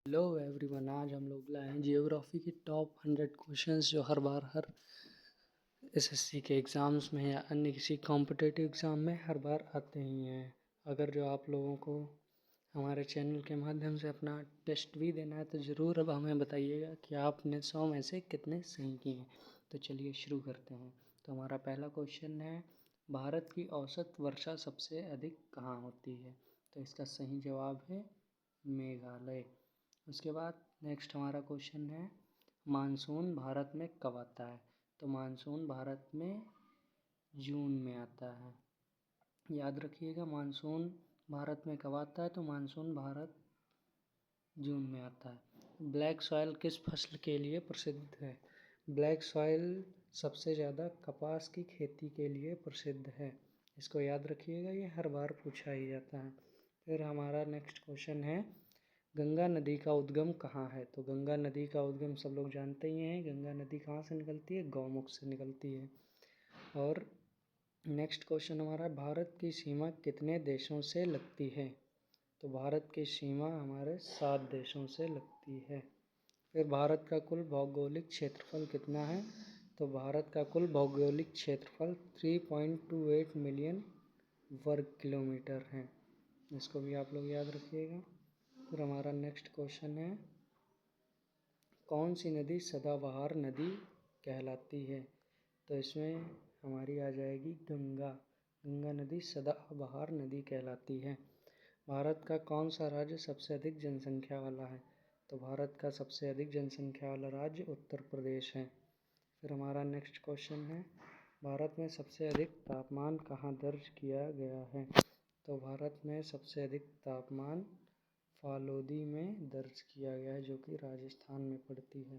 Hello everyone, आज हम लोग लाए हैं जियोग्राफी की टॉप 100 क्वेश्चंस जो हर बार हर एसएससी के एग्ज़ाम्स में या अन्य किसी कॉम्पिटिटिव एग्ज़ाम में हर बार आते ही हैं। अगर जो आप लोगों को हमारे चैनल के माध्यम से अपना टेस्ट भी देना है तो ज़रूर अब हमें बताइएगा कि आपने 100 में से कितने सही किए हैं। तो चलिए शुरू करते हैं। तो हमारा पहला क्वेश्चन है, भारत की औसत वर्षा सबसे अधिक कहाँ होती है? तो इसका सही जवाब है मेघालय। उसके बाद नेक्स्ट हमारा क्वेश्चन है, मानसून भारत में कब आता है? तो मानसून भारत में जून में आता है। याद रखिएगा, मानसून भारत में कब आता है? तो मानसून भारत जून में आता है। ब्लैक सॉइल किस फसल के लिए प्रसिद्ध है? ब्लैक सॉइल सबसे ज़्यादा कपास की खेती के लिए प्रसिद्ध है। इसको याद रखिएगा, ये हर बार पूछा ही जाता है। फिर हमारा नेक्स्ट क्वेश्चन है, गंगा नदी का उद्गम कहाँ है? तो गंगा नदी का उद्गम सब लोग जानते ही हैं। गंगा नदी कहाँ से निकलती है? गौमुख से निकलती है। और नेक्स्ट क्वेश्चन हमारा, भारत की सीमा कितने देशों से लगती है? तो भारत की सीमा हमारे 7 देशों से लगती है। फिर भारत का कुल भौगोलिक क्षेत्रफल कितना है? तो भारत का कुल भौगोलिक क्षेत्रफल 3.28 मिलियन वर्ग किलोमीटर है। इसको भी आप लोग याद रखिएगा। फिर हमारा नेक्स्ट क्वेश्चन है, कौन सी नदी सदाबहार नदी कहलाती है? तो इसमें हमारी आ जाएगी गंगा। गंगा नदी सदाबहार नदी कहलाती है। भारत का कौन सा राज्य सबसे अधिक जनसंख्या वाला है? तो भारत का सबसे अधिक जनसंख्या वाला राज्य उत्तर प्रदेश है। फिर हमारा नेक्स्ट क्वेश्चन है, भारत में सबसे अधिक तापमान कहाँ दर्ज किया गया है? तो भारत में सबसे अधिक तापमान फालोदी में दर्ज किया गया है, जो कि राजस्थान में पड़ती है।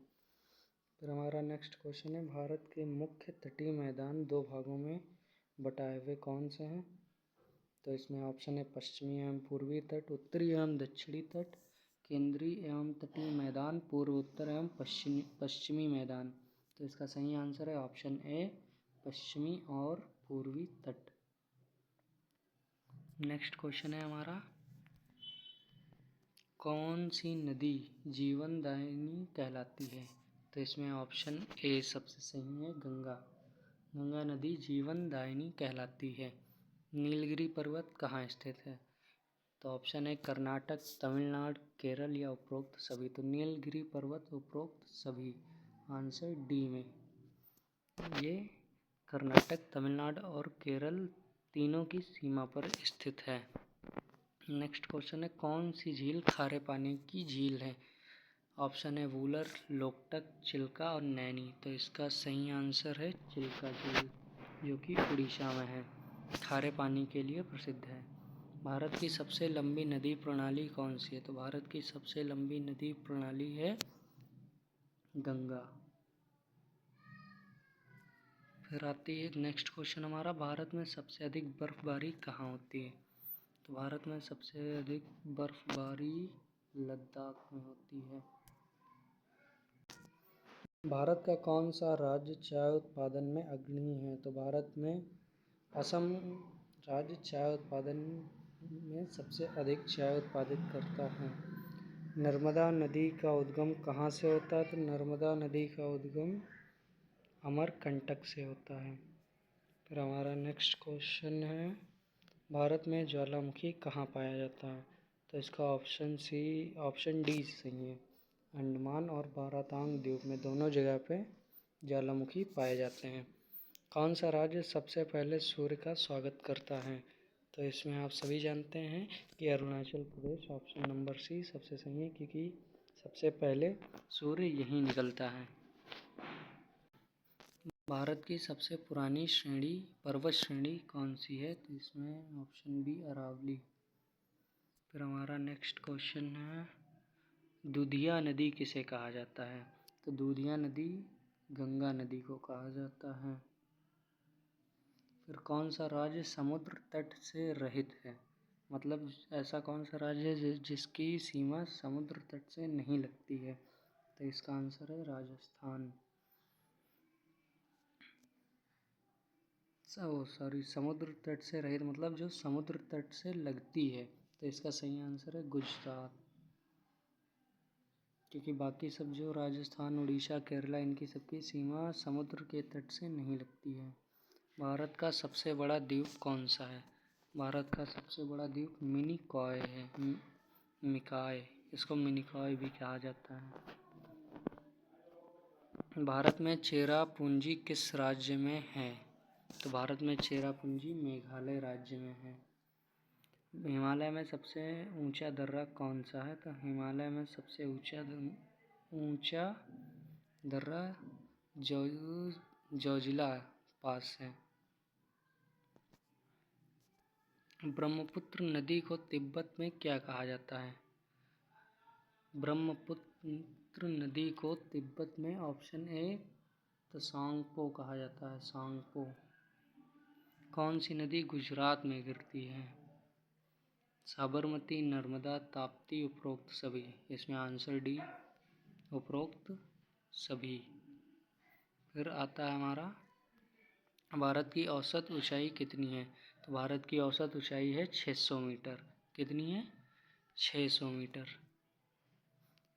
फिर हमारा नेक्स्ट क्वेश्चन है, भारत के मुख्य तटीय मैदान 2 भागों में बटाए हुए कौन से हैं? तो इसमें ऑप्शन है पश्चिमी एवं पूर्वी तट, उत्तरी एवं दक्षिणी तट, केंद्रीय एवं तटीय मैदान, पूर्व उत्तर एवं पश्चिमी मैदान। तो इसका सही आंसर है ऑप्शन ए, पश्चिमी और पूर्वी तट। नेक्स्ट क्वेश्चन है हमारा, कौन सी नदी जीवनदायिनी कहलाती है? तो इसमें ऑप्शन ए सबसे सही है, गंगा। गंगा नदी जीवनदायिनी कहलाती है। नीलगिरी पर्वत कहाँ स्थित है? तो ऑप्शन है कर्नाटक, तमिलनाडु, केरल या उपरोक्त सभी। तो नीलगिरी पर्वत उपरोक्त सभी, आंसर डी में। ये कर्नाटक, तमिलनाडु और केरल तीनों की सीमा पर स्थित है। नेक्स्ट क्वेश्चन है, कौन सी झील खारे पानी की झील है? ऑप्शन है वूलर, लोकटक, चिल्का और नैनी। तो इसका सही आंसर है चिल्का झील, जो कि उड़ीसा में है, खारे पानी के लिए प्रसिद्ध है। भारत की सबसे लंबी नदी प्रणाली कौन सी है? तो भारत की सबसे लंबी नदी प्रणाली है गंगा। फिर आती है नेक्स्ट क्वेश्चन हमारा, भारत में सबसे अधिक बर्फबारी कहाँ होती है? तो भारत में सबसे अधिक बर्फबारी लद्दाख में होती है। भारत का कौन सा राज्य चाय उत्पादन में अग्रणी है? तो भारत में असम राज्य चाय उत्पादन में सबसे अधिक चाय उत्पादित करता है। नर्मदा नदी का उद्गम कहाँ से होता है? तो नर्मदा नदी का उद्गम अमरकंटक से होता है। फिर हमारा नेक्स्ट क्वेश्चन है, भारत में ज्वालामुखी कहाँ पाया जाता है? तो इसका ऑप्शन डी सही है, अंडमान और बारातांग द्वीप में दोनों जगह पे ज्वालामुखी पाए जाते हैं। कौन सा राज्य सबसे पहले सूर्य का स्वागत करता है? तो इसमें आप सभी जानते हैं कि Arunachal Pradesh, option number C सबसे सही है, क्योंकि सबसे पहले सूर्य यहीं निकलता है। भारत की सबसे पुरानी पर्वत श्रेणी कौन सी है? तो इसमें ऑप्शन बी अरावली। फिर हमारा नेक्स्ट क्वेश्चन है, दूधिया नदी किसे कहा जाता है? तो दूधिया नदी गंगा नदी को कहा जाता है। फिर कौन सा राज्य समुद्र तट से रहित है? मतलब ऐसा कौन सा राज्य है जिसकी सीमा समुद्र तट से नहीं लगती है? तो इसका आंसर है राजस्थान। समुद्र तट से रहित मतलब जो समुद्र तट से लगती है। तो इसका सही आंसर है गुजरात। क्योंकि बाकी सब जो राजस्थान, उड़ीसा, केरला, इनकी सबकी सीमा समुद्र के तट से नहीं लगती है। भारत का सबसे बड़ा द्वीप कौन सा है? भारत का सबसे बड़ा द्वीप मिनिकॉय है। मिकाय, इसको मिनिकॉय भी कहा जाता है। भारत में चेरापूंजी किस राज्य में है? तो भारत में चेरापूंजी मेघालय राज्य में है। हिमालय में सबसे ऊंचा दर्रा कौन सा है? तो हिमालय में सबसे ऊंचा दर्रा जोजिला पास है। ब्रह्मपुत्र नदी को तिब्बत में क्या कहा जाता है? ब्रह्मपुत्र नदी को तिब्बत में ऑप्शन ए त्सांगपो कहा जाता है। सांगपो। कौन सी नदी गुजरात में गिरती है? साबरमती, नर्मदा, ताप्ती, उपरोक्त सभी। इसमें आंसर डी, उपरोक्त सभी। फिर आता है हमारा, भारत की औसत ऊंचाई कितनी है? तो भारत की औसत ऊंचाई है 600 मीटर। कितनी है? 600 मीटर।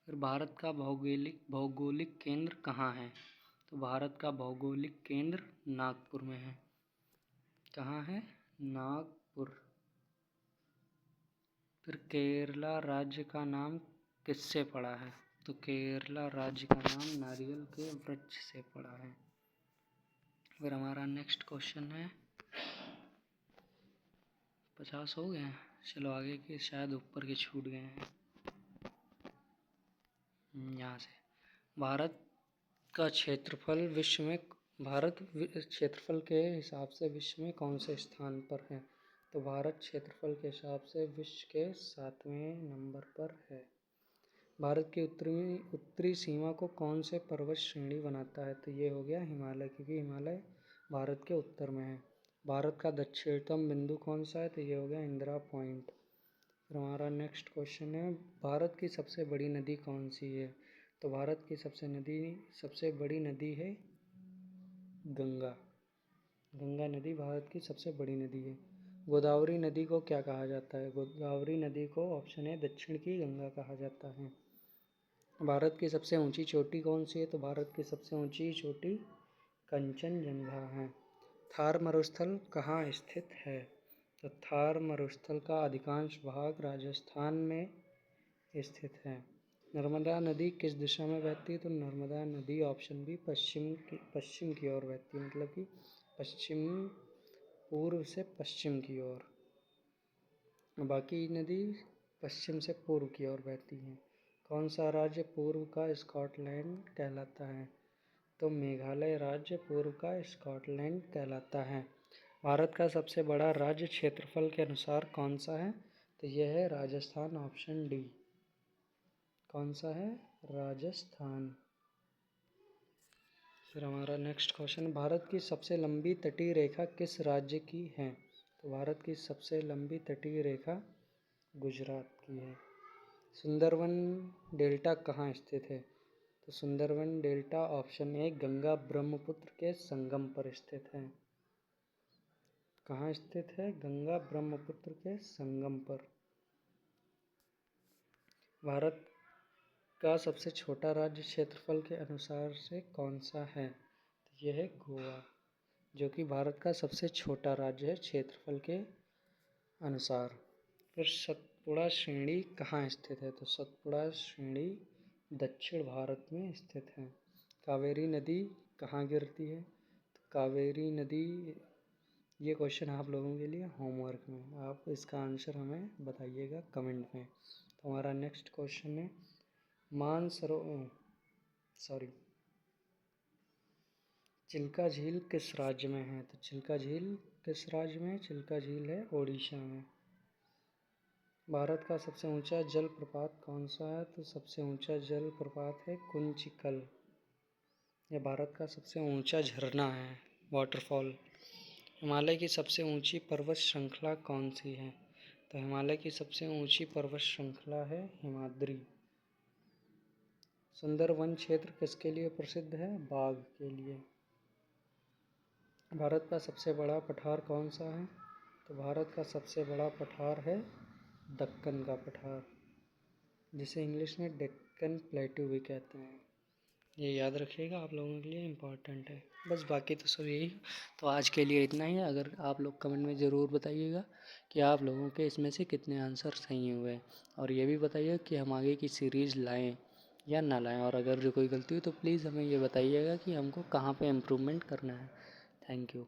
फिर भारत का भौगोलिक केंद्र कहाँ है? तो भारत का भौगोलिक केंद्र नागपुर में है। कहाँ है? नागपुर। फिर केरला राज्य का नाम किससे पड़ा है? तो केरला राज्य का नाम नारियल के वृक्ष से पड़ा है। फिर हमारा नेक्स्ट क्वेश्चन है, 50 हो गए हैं। चलो आगे के शायद ऊपर के छूट गए हैं। यहाँ से, भारत का क्षेत्रफल विश्व में, भारत क्षेत्रफल के हिसाब से विश्व में कौन से स्थान पर है? तो भारत क्षेत्रफल के हिसाब से विश्व के 7वें नंबर पर है। भारत की उत्तरी सीमा को कौन से पर्वत श्रेणी बनाता है? तो ये हो गया हिमालय, क्योंकि हिमालय भारत के उत्तर में है। भारत का दक्षिणतम बिंदु कौन सा है? तो ये हो गया इंदिरा पॉइंट। फिर हमारा नेक्स्ट क्वेश्चन है, भारत की सबसे बड़ी नदी कौन सी है? तो भारत की सबसे बड़ी नदी है गंगा। गंगा नदी भारत की सबसे बड़ी नदी है। गोदावरी नदी को क्या कहा जाता है? गोदावरी नदी को ऑप्शन है दक्षिण की गंगा कहा जाता है। भारत की सबसे ऊंची चोटी कौन सी है? तो भारत की सबसे ऊंची चोटी कंचनजंगा है। थार मरुस्थल कहाँ स्थित है? तो थार मरुस्थल का अधिकांश भाग राजस्थान में स्थित है। नर्मदा नदी किस दिशा में बहती है? तो नर्मदा नदी ऑप्शन बी पश्चिम की ओर बहती है, मतलब कि पूर्व से पश्चिम की ओर। बाकी नदी पश्चिम से पूर्व की ओर बहती है। कौन सा राज्य पूर्व का स्कॉटलैंड कहलाता है? तो मेघालय राज्य पूर्व का स्कॉटलैंड कहलाता है। भारत का सबसे बड़ा राज्य क्षेत्रफल के अनुसार कौन सा है? तो यह है राजस्थान, ऑप्शन डी। कौन सा है? राजस्थान। फिर हमारा नेक्स्ट क्वेश्चन, भारत की सबसे लंबी तटीय रेखा किस राज्य की है? तो भारत की सबसे लंबी तटीय रेखा गुजरात की है। सुंदरवन डेल्टा कहाँ स्थित है? तो Sundarban delta option A Ganga Brahmaputra के संगम पर स्थित है। कहाँ स्थित है? गंगा ब्रह्मपुत्र के संगम पर। भारत का सबसे छोटा राज्य क्षेत्रफल के अनुसार से कौन सा है? तो यह है गोवा, जो कि भारत का सबसे छोटा राज्य है क्षेत्रफल के अनुसार। फिर सतपुड़ा श्रेणी कहाँ स्थित है? तो सतपुड़ा श्रेणी दक्षिण भारत में स्थित है। कावेरी नदी कहाँ गिरती है? तो कावेरी नदी, ये क्वेश्चन आप लोगों के लिए होमवर्क में, आप इसका आंसर हमें बताइएगा कमेंट में। तो हमारा नेक्स्ट क्वेश्चन है, चिल्का झील किस राज्य में है? तो चिल्का झील किस राज्य में है? चिल्का झील है ओडिशा में। भारत का सबसे ऊंचा जलप्रपात कौन सा है? तो सबसे ऊंचा जलप्रपात है कुंचिकल। यह भारत का सबसे ऊंचा झरना है, वाटरफॉल। हिमालय की सबसे ऊंची पर्वत श्रृंखला कौन सी है? तो हिमालय की सबसे ऊंची पर्वत श्रृंखला है हिमाद्री। सुंदरवन क्षेत्र किसके लिए प्रसिद्ध है? बाघ के लिए। भारत का सबसे बड़ा पठार कौन सा है? तो भारत का सबसे बड़ा पठार है दक्कन का पठार, जिसे इंग्लिश में कैन प्लेटिव भी कहते हैं। ये याद रखिएगा, आप लोगों के लिए इम्पोर्टेंट है। बस बाकी तो सब यही। तो आज के लिए इतना ही है। अगर आप लोग कमेंट में ज़रूर बताइएगा कि आप लोगों के इसमें से कितने आंसर सही हुए, और ये भी बताइएगा कि हम आगे की सीरीज़ लाएं या ना लाएं, और अगर जो कोई गलती हो तो प्लीज़ हमें ये बताइएगा कि हमको कहाँ पे इम्प्रूवमेंट करना है। Thank you.